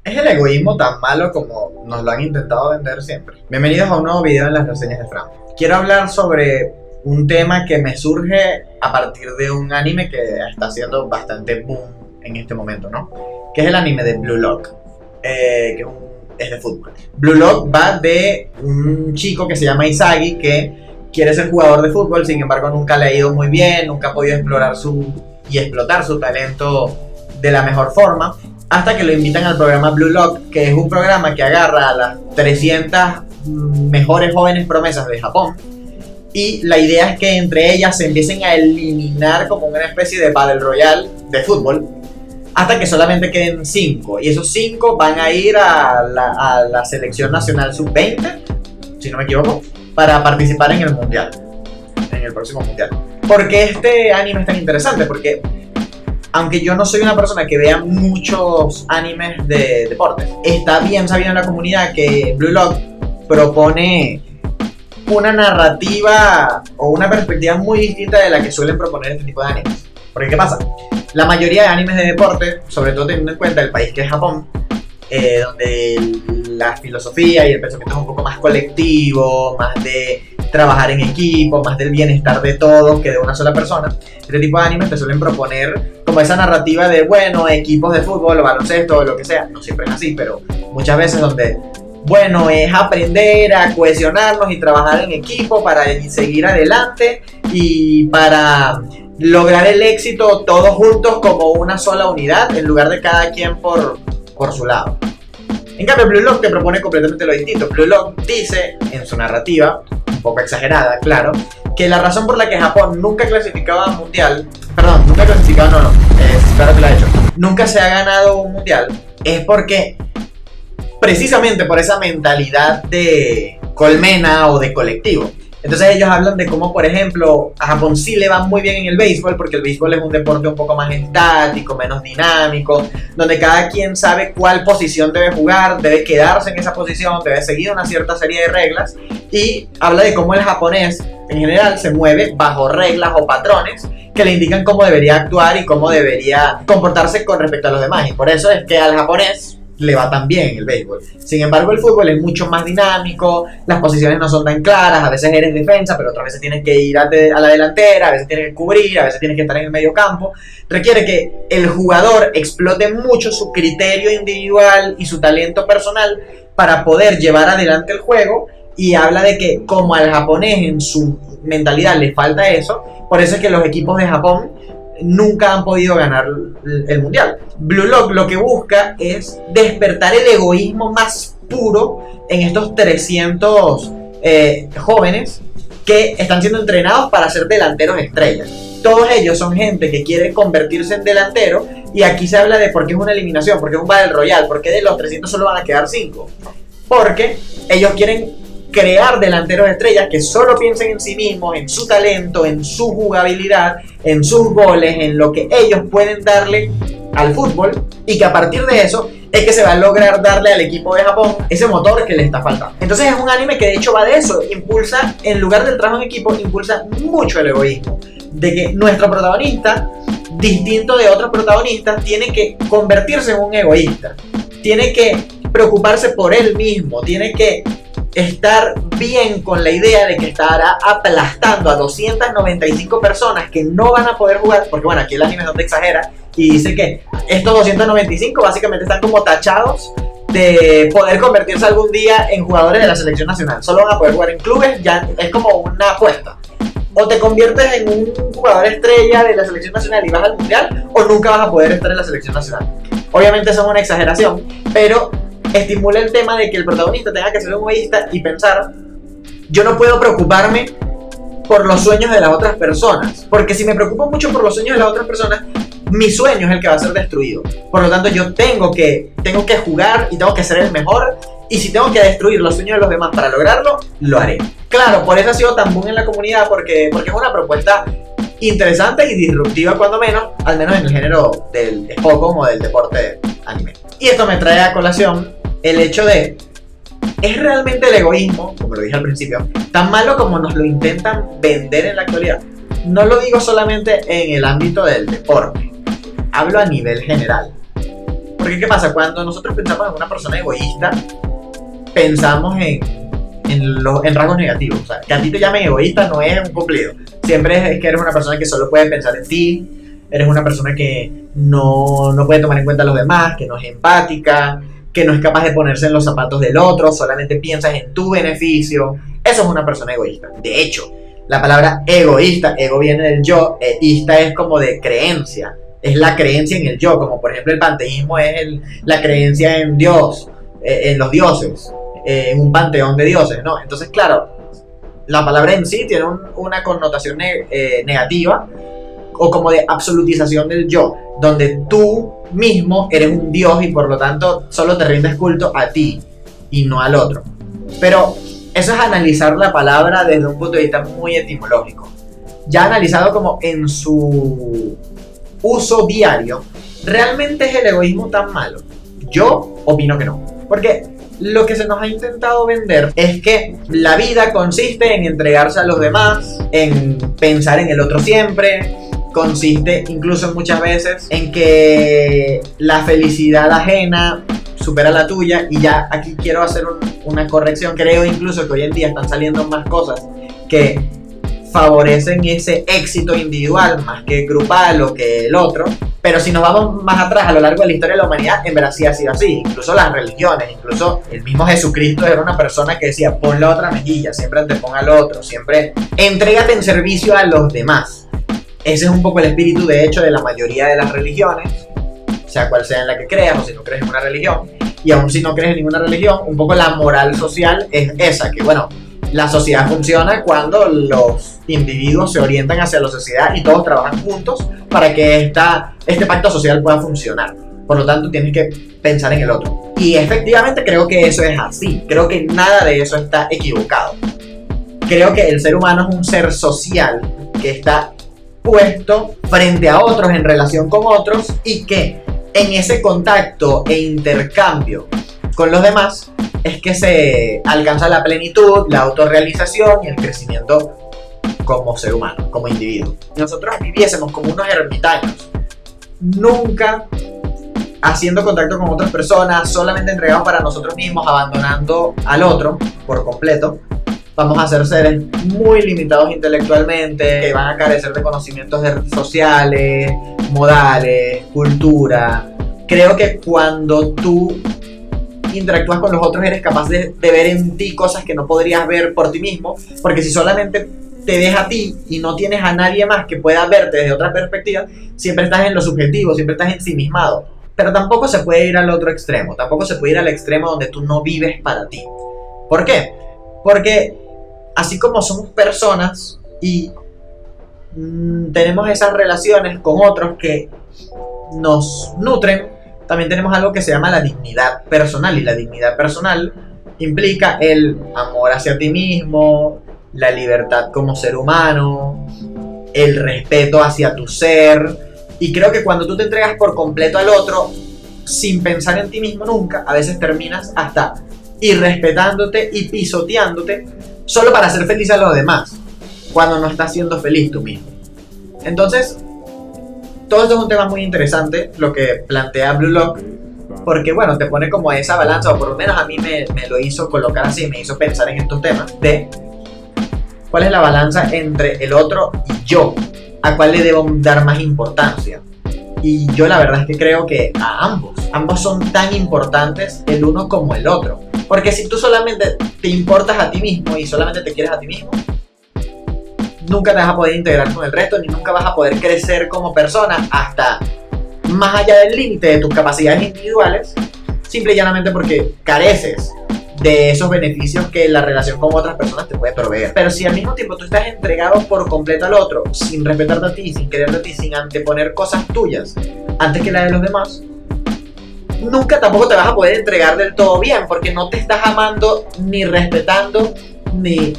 ¿Es el egoísmo tan malo como nos lo han intentado vender siempre? Bienvenidos a un nuevo video en las reseñas de Fran. Quiero hablar sobre un tema que me surge a partir de un anime que está haciendo bastante boom en este momento, ¿no? Que es el anime de Blue Lock, que es de fútbol. Blue Lock va de un chico que se llama Isagi que quiere ser jugador de fútbol, sin embargo nunca le ha ido muy bien, nunca ha podido explotar su talento de la mejor forma. Hasta que lo invitan al programa Blue Lock, que es un programa que agarra a las 300 mejores jóvenes promesas de Japón. Y la idea es que entre ellas se empiecen a eliminar como una especie de Battle Royale de fútbol. Hasta que solamente queden 5. Y esos 5 van a ir a la selección nacional sub-20, si no me equivoco, para participar en el mundial. En el próximo mundial. ¿Por qué este anime es tan interesante? Porque aunque yo no soy una persona que vea muchos animes de deportes, está bien sabido en la comunidad que Blue Lock propone una narrativa o una perspectiva muy distinta de la que suelen proponer este tipo de animes. Porque ¿qué pasa? La mayoría de animes de deporte, sobre todo teniendo en cuenta el país que es Japón, donde la filosofía y el pensamiento es un poco más colectivo, más de trabajar en equipo, más del bienestar de todos que de una sola persona. Este tipo de animes te suelen proponer como esa narrativa de, bueno, equipos de fútbol o baloncesto o lo que sea. No siempre es así, pero muchas veces donde, bueno, es aprender a cohesionarnos y trabajar en equipo para seguir adelante y para lograr el éxito todos juntos como una sola unidad en lugar de cada quien por su lado. En cambio, Blue Lock te propone completamente lo distinto. Blue Lock dice en su narrativa, un poco exagerada, claro, que la razón por la que Japón nunca clasificaba a mundial, claro que lo ha hecho, nunca se ha ganado un mundial, es porque precisamente por esa mentalidad de colmena o de colectivo. Entonces ellos hablan de cómo, por ejemplo, a Japón sí le va muy bien en el béisbol, porque el béisbol es un deporte un poco más estático, menos dinámico, donde cada quien sabe cuál posición debe jugar, debe quedarse en esa posición, debe seguir una cierta serie de reglas, y habla de cómo el japonés en general se mueve bajo reglas o patrones que le indican cómo debería actuar y cómo debería comportarse con respecto a los demás, y por eso es que al japonés le va tan bien el béisbol. Sin embargo, el fútbol es mucho más dinámico, las posiciones no son tan claras, a veces eres defensa, pero otras veces tienes que ir a la delantera, a veces tienes que cubrir, a veces tienes que estar en el medio campo. Requiere que el jugador explote mucho su criterio individual y su talento personal para poder llevar adelante el juego, y habla de que como al japonés en su mentalidad le falta eso, por eso es que los equipos de Japón nunca han podido ganar el mundial. Blue Lock lo que busca es despertar el egoísmo más puro en estos 300 jóvenes que están siendo entrenados para ser delanteros estrellas. Todos ellos son gente que quiere convertirse en delantero, y aquí se habla de por qué es una eliminación, por qué es un Battle Royale, por qué de los 300 solo van a quedar 5. Porque ellos quieren crear delanteros estrellas que solo piensen en sí mismos, en su talento, en su jugabilidad, en sus goles, en lo que ellos pueden darle al fútbol, y que a partir de eso es que se va a lograr darle al equipo de Japón ese motor que le está faltando. Entonces es un anime que de hecho va de eso, impulsa, en lugar del trabajo en equipo, impulsa mucho el egoísmo, de que nuestro protagonista, distinto de otros protagonistas, tiene que convertirse en un egoísta, tiene que preocuparse por él mismo, tiene que estar bien con la idea de que estará aplastando a 295 personas que no van a poder jugar, porque bueno, aquí el anime es donde exagera y dice que estos 295 básicamente están como tachados de poder convertirse algún día en jugadores de la selección nacional. Solo van a poder jugar en clubes, ya es como una apuesta. O te conviertes en un jugador estrella de la selección nacional y vas al mundial, o nunca vas a poder estar en la selección nacional. Obviamente eso es una exageración, pero estimula el tema de que el protagonista tenga que ser un egoísta y pensar: yo no puedo preocuparme por los sueños de las otras personas, porque si me preocupo mucho por los sueños de las otras personas, mi sueño es el que va a ser destruido. Por lo tanto, yo tengo que jugar y tengo que ser el mejor, y si tengo que destruir los sueños de los demás para lograrlo, lo haré. Claro, por eso ha sido tan boom en la comunidad, porque es una propuesta interesante y disruptiva, cuando menos, al menos en el género del Spokon o del deporte anime. Y esto me trae a colación el hecho de: ¿es realmente el egoísmo, como lo dije al principio, tan malo como nos lo intentan vender en la actualidad? No lo digo solamente en el ámbito del deporte, hablo a nivel general. Porque ¿qué pasa? Cuando nosotros pensamos en una persona egoísta, pensamos en rasgos negativos. O sea, que a ti te llamen egoísta no es un cumplido. Siempre es que eres una persona que solo puede pensar en ti, eres una persona que no puede tomar en cuenta a los demás, que no es empática, que no es capaz de ponerse en los zapatos del otro, solamente piensas en tu beneficio. Eso es una persona egoísta. De hecho, la palabra egoísta, ego viene del yo, ista es como de creencia, es la creencia en el yo, como por ejemplo el panteísmo es la creencia en Dios, en los dioses, en un panteón de dioses, ¿no? Entonces, claro, la palabra en sí tiene una connotación negativa, o como de absolutización del yo, donde tú mismo eres un dios y por lo tanto solo te rindes culto a ti y no al otro. Pero eso es analizar la palabra desde un punto de vista muy etimológico. Ya analizado como en su uso diario, ¿realmente es el egoísmo tan malo? Yo opino que no, porque lo que se nos ha intentado vender es que la vida consiste en entregarse a los demás, en pensar en el otro siempre. Consiste incluso muchas veces en que la felicidad ajena supera la tuya. Y ya aquí quiero hacer una corrección. Creo incluso que hoy en día están saliendo más cosas que favorecen ese éxito individual más que grupal o que el otro. Pero si nos vamos más atrás a lo largo de la historia de la humanidad, en verdad sí ha sido así. Incluso las religiones, incluso el mismo Jesucristo era una persona que decía: pon la otra mejilla, siempre anteponga al otro, siempre entrégate en servicio a los demás. Ese es un poco el espíritu, de hecho, de la mayoría de las religiones, sea cual sea en la que creas, o si no crees en una religión. Y aún si no crees en ninguna religión, un poco la moral social es esa, que bueno, la sociedad funciona cuando los individuos se orientan hacia la sociedad y todos trabajan juntos para que este pacto social pueda funcionar. Por lo tanto, tienes que pensar en el otro. Y efectivamente creo que eso es así. Creo que nada de eso está equivocado. Creo que el ser humano es un ser social que está puesto frente a otros, en relación con otros, y que en ese contacto e intercambio con los demás es que se alcanza la plenitud, la autorrealización y el crecimiento como ser humano, como individuo. Si nosotros viviésemos como unos ermitaños, nunca haciendo contacto con otras personas, solamente entregados para nosotros mismos, abandonando al otro por completo, vamos a ser seres muy limitados intelectualmente, que van a carecer de conocimientos sociales, modales, cultura. Creo que cuando tú interactúas con los otros eres capaz de ver en ti cosas que no podrías ver por ti mismo, porque si solamente te ves a ti y no tienes a nadie más que pueda verte desde otra perspectiva, siempre estás en lo subjetivo, siempre estás ensimismado. Pero tampoco se puede ir al otro extremo, tampoco se puede ir al extremo donde tú no vives para ti. ¿Por qué? Porque así como somos personas y tenemos esas relaciones con otros que nos nutren, también tenemos algo que se llama la dignidad personal. Y la dignidad personal implica el amor hacia ti mismo, la libertad como ser humano, el respeto hacia tu ser. Y creo que cuando tú te entregas por completo al otro, sin pensar en ti mismo nunca, a veces terminas hasta irrespetándote y pisoteándote solo para hacer feliz a los demás, cuando no estás siendo feliz tú mismo. Entonces, todo esto es un tema muy interesante, lo que plantea Blue Lock, porque bueno, te pone como esa balanza, o por lo menos a mí me lo hizo colocar así, me hizo pensar en estos temas, de cuál es la balanza entre el otro y yo, a cuál le debo dar más importancia. Y yo la verdad es que creo que a ambos son tan importantes el uno como el otro. Porque si tú solamente te importas a ti mismo y solamente te quieres a ti mismo, nunca te vas a poder integrar con el resto, ni nunca vas a poder crecer como persona hasta más allá del límite de tus capacidades individuales, simple y llanamente porque careces de esos beneficios que la relación con otras personas te puede proveer. Pero si al mismo tiempo tú estás entregado por completo al otro, sin respetarte a ti, sin quererte a ti, sin anteponer cosas tuyas antes que la de los demás, nunca tampoco te vas a poder entregar del todo bien, porque no te estás amando, ni respetando, ni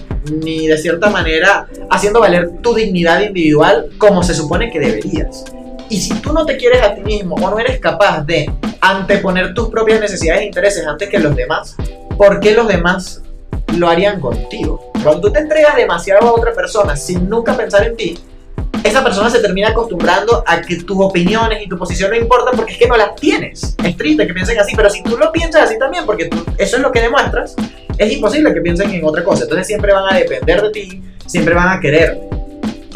de cierta manera haciendo valer tu dignidad individual como se supone que deberías. Y si tú no te quieres a ti mismo o no eres capaz de anteponer tus propias necesidades e intereses antes que los demás, ¿por qué los demás lo harían contigo? Cuando tú te entregas demasiado a otra persona sin nunca pensar en ti, esa persona se termina acostumbrando a que tus opiniones y tu posición no importan porque es que no las tienes. Es triste que piensen así, pero si tú lo piensas así también, porque eso es lo que demuestras, es imposible que piensen en otra cosa. Entonces siempre van a depender de ti, siempre van a querer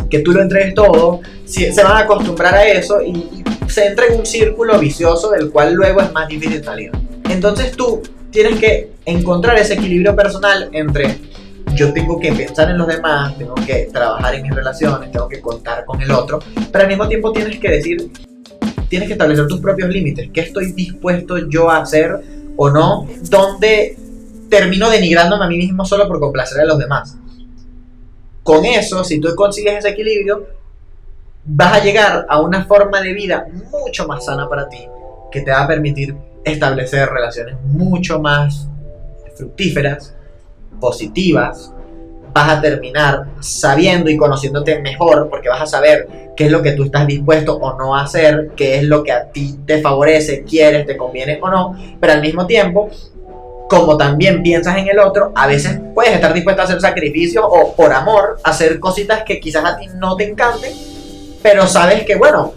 que tú lo entregues todo, se van a acostumbrar a eso y se entra en un círculo vicioso del cual luego es más difícil salir. Entonces tú tienes que encontrar ese equilibrio personal entre yo tengo que pensar en los demás, tengo que trabajar en mis relaciones, tengo que contar con el otro, pero al mismo tiempo tienes que establecer tus propios límites. ¿Qué estoy dispuesto yo a hacer o no? ¿Dónde termino denigrándome a mí mismo solo por complacer a los demás? Con eso, si tú consigues ese equilibrio, vas a llegar a una forma de vida mucho más sana para ti, que te va a permitir establecer relaciones mucho más fructíferas, positivas. Vas a terminar sabiendo y conociéndote mejor, porque vas a saber qué es lo que tú estás dispuesto o no a hacer, qué es lo que a ti te favorece, quieres, te conviene o no, pero al mismo tiempo, como también piensas en el otro, a veces puedes estar dispuesto a hacer sacrificios o por amor hacer cositas que quizás a ti no te encanten, pero sabes que bueno,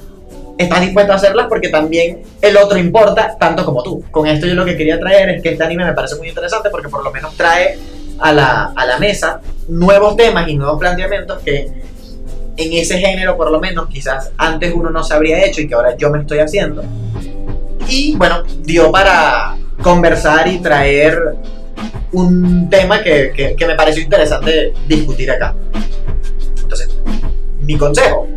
estás dispuesto a hacerlas porque también el otro importa tanto como tú. Con esto yo lo que quería traer es que este anime me parece muy interesante porque por lo menos trae a la mesa nuevos temas y nuevos planteamientos que en ese género por lo menos quizás antes uno no se habría hecho y que ahora yo me estoy haciendo. Y bueno, dio para conversar y traer un tema que me pareció interesante discutir acá. Entonces, mi consejo: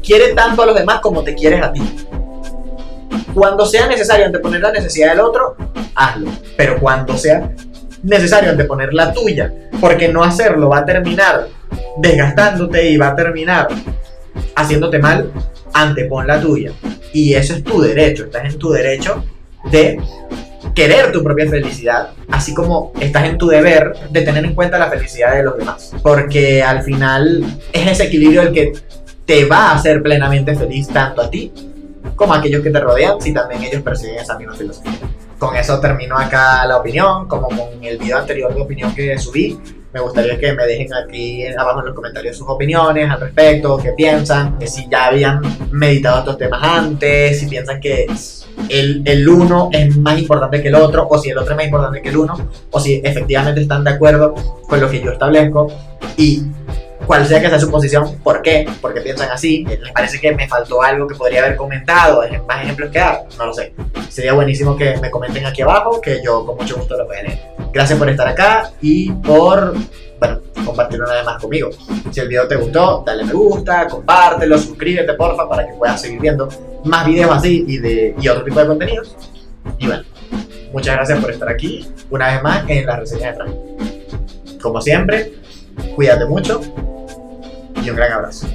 quiere tanto a los demás como te quieres a ti. Cuando sea necesario anteponer la necesidad del otro, hazlo. Pero cuando sea necesario anteponer la tuya, porque no hacerlo va a terminar desgastándote y va a terminar haciéndote mal, antepon la tuya. Y eso es tu derecho. Estás en tu derecho de querer tu propia felicidad, así como estás en tu deber de tener en cuenta la felicidad de los demás. Porque al final es ese equilibrio el que te va a hacer plenamente feliz tanto a ti como a aquellos que te rodean, si también ellos persiguen esa misma filosofía. Con eso termino acá la opinión, como con el video anterior de opinión que subí. Me gustaría que me dejen aquí abajo en los comentarios sus opiniones al respecto, qué piensan, que si ya habían meditado estos temas antes, si piensan que el uno es más importante que el otro, o si el otro es más importante que el uno, o si efectivamente están de acuerdo con lo que yo establezco, y cual sea que sea su posición, ¿por qué? ¿Por qué piensan así? ¿Les parece que me faltó algo que podría haber comentado? ¿Más ejemplos que dar? No lo sé. Sería buenísimo que me comenten aquí abajo, que yo con mucho gusto lo voy a leer. Gracias por estar acá y por, compartirlo una vez más conmigo. Si el video te gustó, dale me gusta, compártelo, suscríbete porfa para que puedas seguir viendo más videos así y otro tipo de contenidos. Y bueno, muchas gracias por estar aquí una vez más en las reseñas de Fran. Como siempre, cuídate mucho y un gran abrazo.